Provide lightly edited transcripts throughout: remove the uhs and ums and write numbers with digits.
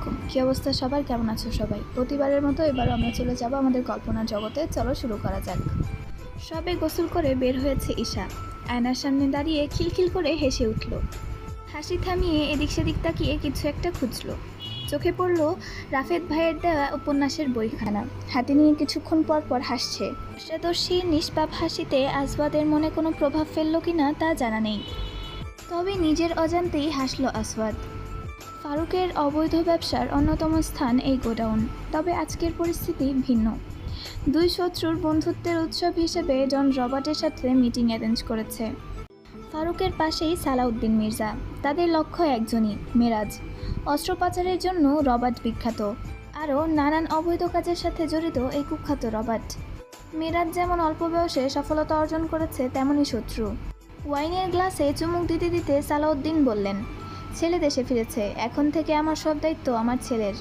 আলাইকুম। কি অবস্থা সবার, কেমন আছো সবাই? প্রতিবারের মতো এবার আমরা চলে যাব আমাদের কল্পনার জগতে। চলো শুরু করা যাক। সবে গোসল করে বের হয়েছে ঈশা। আয়নার সামনে দাঁড়িয়ে খিলখিল করে হেসে উঠল। হাসি থামিয়ে এদিক সেদিক তাকিয়ে কিছু একটা খুঁজল। চোখে পড়ল রাফেদ ভাইয়ের দেওয়া উপন্যাসের বইখানা। হাতে নিয়ে কিছুক্ষণ পর পর হাসছে। হাস্যদর্শীর নিষ্পাপ হাসিতে আসওয়াদের মনে কোনো প্রভাব ফেলল কিনা তা জানা নেই, তবে নিজের অজান্তেই হাসল আসওয়াদ। ফারুকের অবৈধ ব্যবসার অন্যতম স্থান এই গোডাউন, তবে আজকের পরিস্থিতি ভিন্ন। দুই শত্রুর বন্ধুত্বের উৎসব হিসেবে জন রবার্টের সাথে মিটিং অ্যারেঞ্জ করেছে। ফারুকের পাশেই সালাউদ্দিন মির্জা। তাদের লক্ষ্য একজনই, মেরাজ। অস্ত্র পাচারের জন্য রবার্ট বিখ্যাত, আরও নানান অবৈধ কাজের সাথে জড়িত এই কুখ্যাত রবার্ট। মেরাজ যেমন অল্প বয়সে সফলতা অর্জন করেছে, তেমনই শত্রু। ওয়াইনের গ্লাসে চুমুক দিতে দিতে সালাউদ্দিন বললেন, ছেলে দেশে ফিরেছে, এখন থেকে আমার সব দায়িত্ব আমার ছেলের।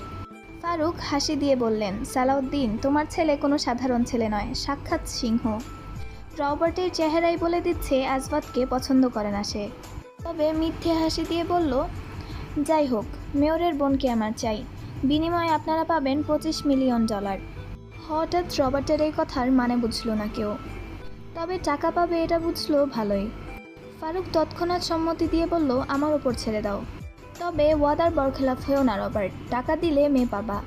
ফারুক হাসি দিয়ে বললেন, সালাউদ্দিন, তোমার ছেলে কোনো সাধারণ ছেলে নয়, সাক্ষাৎ সিংহ। রবার্টের চেহারাই বলে দিচ্ছে আসওয়াদকে পছন্দ করে না সে। তবে মিথ্যে হাসি দিয়ে বলল, যাই হোক, মেয়রের বোনকে আমার চাই, বিনিময়ে আপনারা পাবেন $25 মিলিয়ন। হঠাৎ রবার্টের এই কথার মানে বুঝল না কেউ, তবে টাকা পাবে এটা বুঝলো ভালোই। ফারুক তৎক্ষণাৎ সম্মতি দিয়ে বলল, আমার ওপর ছেড়ে দাও, তবে ওয়াদার বরখেলাপ হয়েও না রবার্ট, টাকা দিলে মেয়ে পাবা।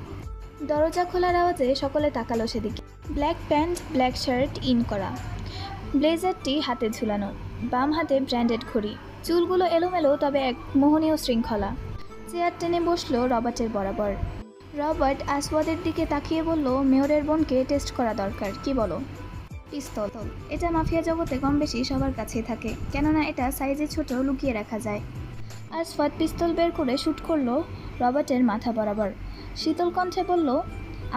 দরজা খোলার আওয়াজে সকলে তাকালো সেদিকে। Black pant, black shirt in করা, ব্লেজারটি হাতে ঝুলানো, বাম হাতে ব্র্যান্ডেড ঘড়ি, চুলগুলো এলোমেলো তবে এক মোহনীয় শৃঙ্খলা। চেয়ার টেনে বসলো রবার্টের বরাবর। রবার্ট আসওয়াদের দিকে তাকিয়ে বলল, মেয়রের বোনকে টেস্ট করা দরকার, কি বলো? পিস্তল, এটা মাফিয়া জগতে কম বেশি সবার কাছেই থাকে, কেননা এটা সাইজে ছোট, লুকিয়ে রাখা যায়। আসওয়াদ পিস্তল বের করে শ্যুট করলো রবার্টের মাথা বরাবর। শীতল কণ্ঠে বলল,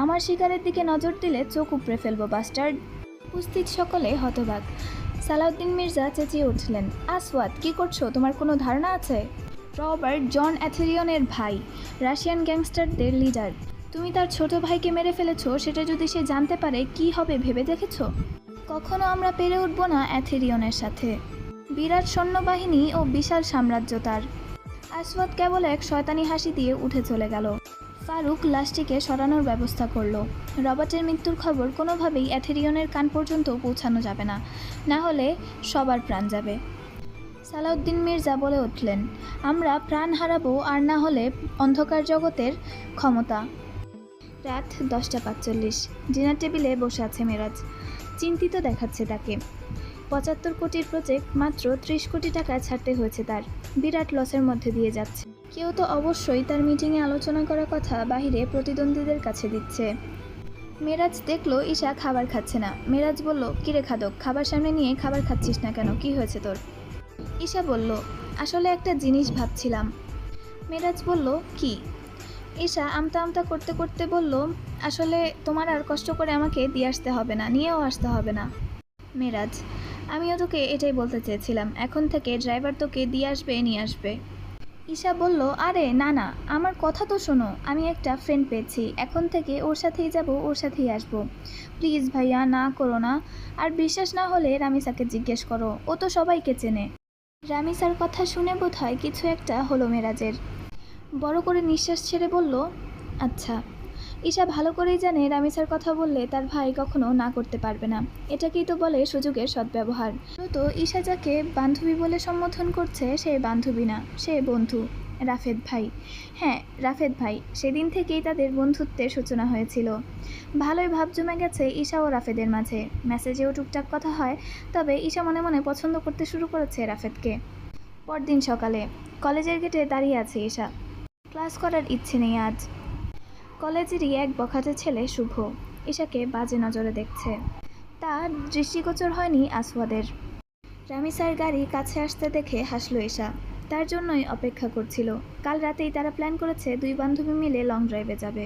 আমার শিকারের দিকে নজর দিলে চোখ উপড়ে ফেলবো বাস্টার্ড। উপস্থিত সকলে হতবাক। সালাউদ্দিন মির্জা চেঁচিয়ে উঠলেন, আসওয়াদ, কি করছো? তোমার কোনো ধারণা আছে? রবার্ট জন অ্যাথেরিয়নের ভাই, রাশিয়ান গ্যাংস্টারদের লিডার। তুমি তার ছোট ভাইকে মেরে ফেলেছো, সেটা যদি সে জানতে পারে কি হবে ভেবে দেখেছো? কখনো আমরা পেরে উঠব না অ্যাথেরিয়নের সাথে। বিরাট সৈন্যবাহিনী ও বিশাল সাম্রাজ্য তার। আসওয়াদ কেবল এক শয়তানি হাসি দিয়ে উঠে চলে গেল। ফারুক লাশটিকে সরানোর ব্যবস্থা করলো। রবার্টের মৃত্যুর খবর কোনোভাবেই অ্যাথেরিয়নের কান পর্যন্ত পৌঁছানো যাবে না, না হলে সবার প্রাণ যাবে। সালাউদ্দিন মির্জা বলে উঠলেন, আমরা প্রাণ হারাবো, আর না হলে অন্ধকার জগতের ক্ষমতা। রাত 10:45। ডিনার টেবিলে বসে আছে মেরাজ। চিন্তিত দেখাচ্ছে তাকে। 75 কোটির প্রজেক্ট মাত্র 30 কোটি টাকা ছাড়তে হয়েছে তার। বিরাট লসের মধ্যে দিয়ে যাচ্ছে। কেউ তো অবশ্যই তার মিটিংয়ে আলোচনা করার কথা বাহিরে প্রতিদ্বন্দ্বীদের কাছে দিচ্ছে। মেরাজ দেখলো ঈশা খাবার খাচ্ছে না। মেরাজ বলল, কিরে খাদক, খাবার সামনে নিয়ে খাবার খাচ্ছিস না কেন, কি হয়েছে তোর? ঈশা বলল, আসলে একটা জিনিস ভাবছিলাম। মেরাজ বলল, কি? ঈশা আমতা আমতা করতে করতে বলল, আসলে তোমার আর কষ্ট করে আমাকে দিয়ে আসতে হবে না, নিয়েও আসতে হবে না। মেরাজ, আমিও তোকে এটাই বলতে চেয়েছিলাম, এখন থেকে ড্রাইভার তোকে দিয়ে আসবে, নিয়ে আসবে। ঈশা বলল, আরে না না, আমার কথা তো শোনো, আমি একটা ফ্রেন্ড পেয়েছি, এখন থেকে ওর সাথেই যাব, ওর সাথেই আসবো। প্লিজ ভাইয়া, না করো না। আর বিশ্বাস না হলে রামিসাকে জিজ্ঞেস করো, ও তো সবাইকে চেনে। রামিসার কথা শুনে বোধহয় কিছু একটা হলো মেরাজের। বড় করে নিঃশ্বাস ছেড়ে বলল, আচ্ছা। ঈশা ভালো করেই জানে রামিসার কথা বললে তার ভাই কখনো না করতে পারবে না। এটাকেই তো বলে সুযোগের সদ্ব্যবহার। তো ঈশা যাকে বান্ধবী বলে সম্বোধন করছে, সে বান্ধবী না, সে বন্ধু, রাফেদ ভাই। হ্যাঁ, রাফেদ ভাই। সেদিন থেকেই তাদের বন্ধুত্বের সূচনা হয়েছিল। ভালোই ভাব জমে গেছে ঈশা ও রাফেদের মাঝে। মেসেজেও টুকটাক কথা হয়, তবে ঈশা মনে মনে পছন্দ করতে শুরু করেছে রাফেদকে। পরদিন সকালে কলেজের গেটে দাঁড়িয়ে আছে ঈশা। ক্লাস করার ইচ্ছে নেই আজ। কলেজেরই এক বখাটে ছেলে শুভ ঈশাকে বাজে নজরে দেখছে। তার দৃষ্টিগোচর হয়নি আসওয়াদের। রামিসার গাড়ি কাছে আসতে দেখে হাসল ঈশা। তার জন্যই অপেক্ষা করছিল। কাল রাতেই তারা প্ল্যান করেছে দুই বান্ধবী মিলে লং ড্রাইভে যাবে।